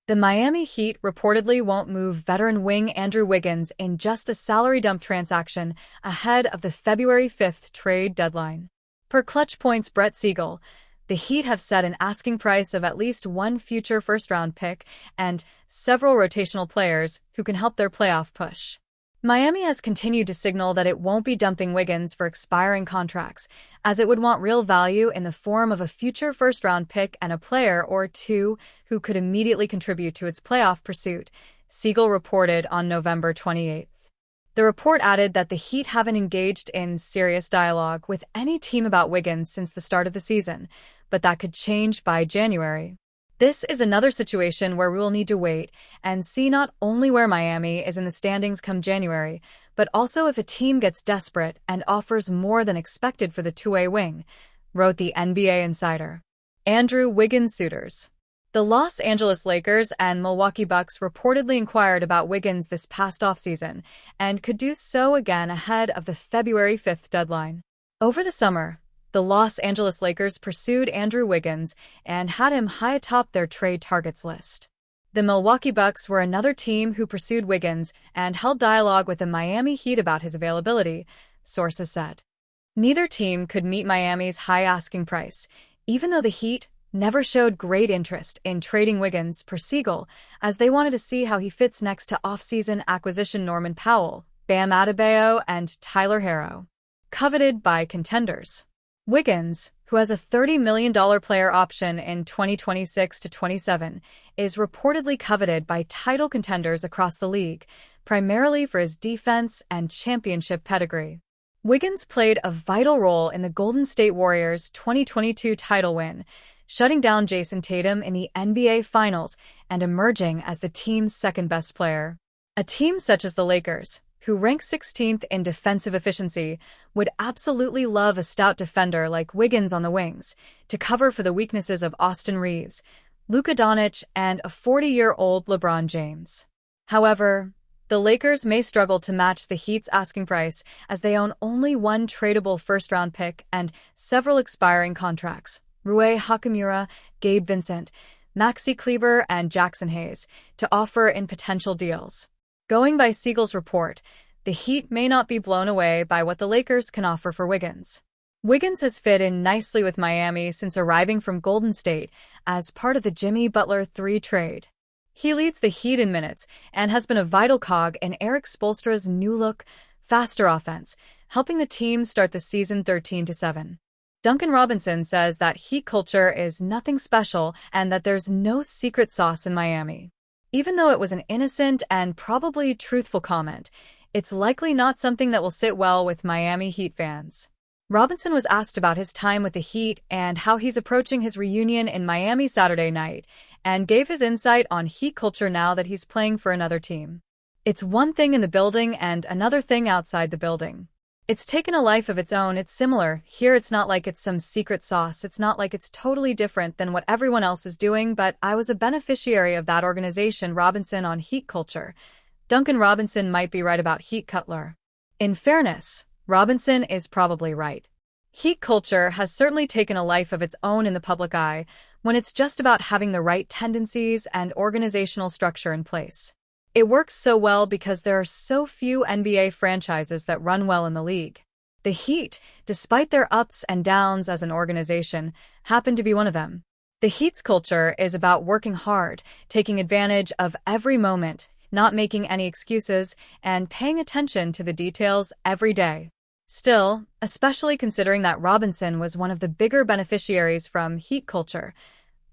The Miami Heat reportedly won't move veteran wing Andrew Wiggins in just a salary dump transaction ahead of the February 5th trade deadline. Per Clutch Point's Brett Siegel, the Heat have set an asking price of at least one future first-round pick and several rotational players who can help their playoff push. Miami has continued to signal that it won't be dumping Wiggins for expiring contracts, as it would want real value in the form of a future first-round pick and a player or two who could immediately contribute to its playoff pursuit, Siegel reported on November 28. The report added that the Heat haven't engaged in serious dialogue with any team about Wiggins since the start of the season, but that could change by January. This is another situation where we will need to wait and see not only where Miami is in the standings come January, but also if a team gets desperate and offers more than expected for the two-way wing, wrote the NBA Insider. Andrew Wiggins suitors. The Los Angeles Lakers and Milwaukee Bucks reportedly inquired about Wiggins this past offseason and could do so again ahead of the February 5th deadline. Over the summer, the Los Angeles Lakers pursued Andrew Wiggins and had him high atop their trade targets list. The Milwaukee Bucks were another team who pursued Wiggins and held dialogue with the Miami Heat about his availability, sources said. Neither team could meet Miami's high asking price, even though the Heat never showed great interest in trading Wiggins per Siegel, as they wanted to see how he fits next to off-season acquisition Norman Powell, Bam Adebayo, and Tyler Herro. Coveted by contenders. Wiggins, who has a $30 million player option in 2026-27, is reportedly coveted by title contenders across the league, primarily for his defense and championship pedigree. Wiggins played a vital role in the Golden State Warriors' 2022 title win, shutting down Jason Tatum in the NBA Finals and emerging as the team's second-best player. A team such as the Lakers, who rank 16th in defensive efficiency, would absolutely love a stout defender like Wiggins on the wings to cover for the weaknesses of Austin Reeves, Luka Doncic, and a 40-year-old LeBron James. However, the Lakers may struggle to match the Heat's asking price as they own only one tradable first-round pick and several expiring contracts, Rui Hachimura, Gabe Vincent, Maxi Kleber, and Jackson Hayes, to offer in potential deals. Going by Siegel's report, the Heat may not be blown away by what the Lakers can offer for Wiggins. Wiggins has fit in nicely with Miami since arriving from Golden State as part of the Jimmy Butler 3 trade. He leads the Heat in minutes and has been a vital cog in Eric Spoelstra's new-look, faster offense, helping the team start the season 13-7. Duncan Robinson says that Heat culture is nothing special and that there's no secret sauce in Miami. Even though it was an innocent and probably truthful comment, it's likely not something that will sit well with Miami Heat fans. Robinson was asked about his time with the Heat and how he's approaching his reunion in Miami Saturday night, and gave his insight on Heat culture now that he's playing for another team. It's one thing in the building and another thing outside the building. It's taken a life of its own. It's similar. Here it's not like it's some secret sauce. It's not like it's totally different than what everyone else is doing, but I was a beneficiary of that organization. Robinson on Heat culture. Duncan Robinson might be right about Heat Cutler. In fairness, Robinson is probably right. Heat culture has certainly taken a life of its own in the public eye when it's just about having the right tendencies and organizational structure in place. It works so well because there are so few NBA franchises that run well in the league. The Heat, despite their ups and downs as an organization, happen to be one of them. The Heat's culture is about working hard, taking advantage of every moment, not making any excuses, and paying attention to the details every day. Still, especially considering that Robinson was one of the bigger beneficiaries from Heat culture,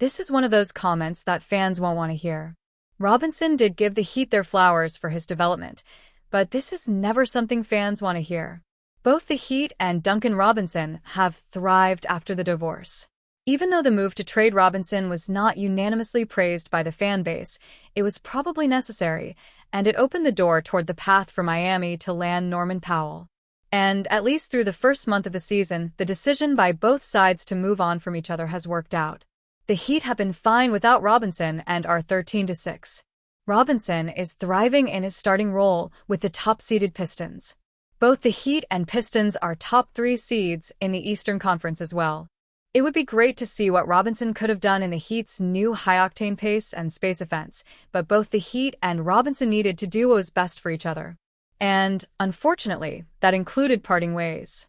this is one of those comments that fans won't want to hear. Robinson did give the Heat their flowers for his development, but this is never something fans want to hear. Both the Heat and Duncan Robinson have thrived after the divorce. Even though the move to trade Robinson was not unanimously praised by the fan base, it was probably necessary, and it opened the door toward the path for Miami to land Norman Powell. And at least through the first month of the season, the decision by both sides to move on from each other has worked out. The Heat have been fine without Robinson and are 13-6. Robinson is thriving in his starting role with the top-seeded Pistons. Both the Heat and Pistons are top 3 seeds in the Eastern Conference as well. It would be great to see what Robinson could have done in the Heat's new high-octane pace and space offense, but both the Heat and Robinson needed to do what was best for each other. And, unfortunately, that included parting ways.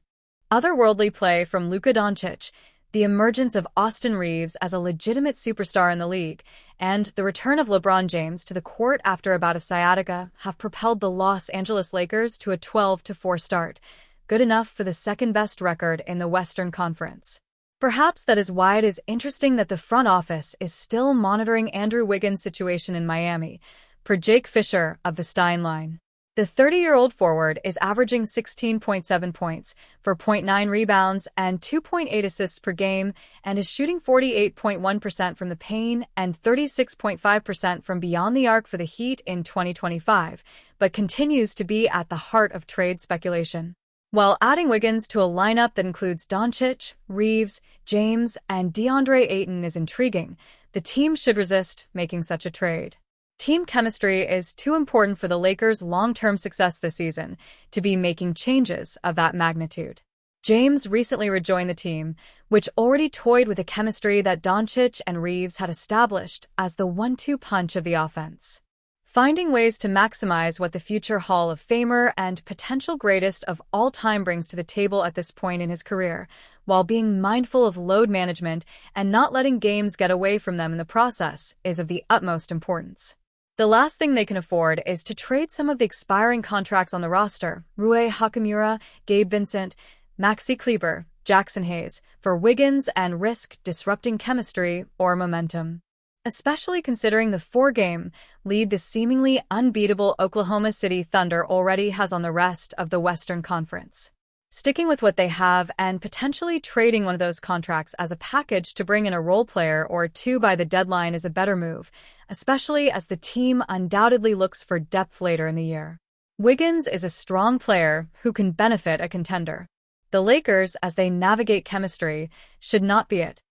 Otherworldly play from Luka Doncic, the emergence of Austin Reeves as a legitimate superstar in the league, and the return of LeBron James to the court after a bout of sciatica have propelled the Los Angeles Lakers to a 12-4 start, good enough for the second-best record in the Western Conference. Perhaps that is why it is interesting that the front office is still monitoring Andrew Wiggins' situation in Miami, per Jake Fisher of the Stein Line. The 30-year-old forward is averaging 16.7 points, 4.9 rebounds, and 2.8 assists per game, and is shooting 48.1% from the paint and 36.5% from beyond the arc for the Heat in 2025, but continues to be at the heart of trade speculation. While adding Wiggins to a lineup that includes Doncic, Reeves, James, and DeAndre Ayton is intriguing, the team should resist making such a trade. Team chemistry is too important for the Lakers' long-term success this season to be making changes of that magnitude. James recently rejoined the team, which already toyed with the chemistry that Doncic and Reeves had established as the 1-2 punch of the offense. Finding ways to maximize what the future Hall of Famer and potential greatest of all time brings to the table at this point in his career, while being mindful of load management and not letting games get away from them in the process, is of the utmost importance. The last thing they can afford is to trade some of the expiring contracts on the roster, Rui Hachimura, Gabe Vincent, Maxi Kleber, Jackson Hayes, for Wiggins and risk disrupting chemistry or momentum. Especially considering the 4-game lead the seemingly unbeatable Oklahoma City Thunder already has on the rest of the Western Conference. Sticking with what they have and potentially trading one of those contracts as a package to bring in a role player or two by the deadline is a better move, especially as the team undoubtedly looks for depth later in the year. Wiggins is a strong player who can benefit a contender. The Lakers, as they navigate chemistry, should not be it.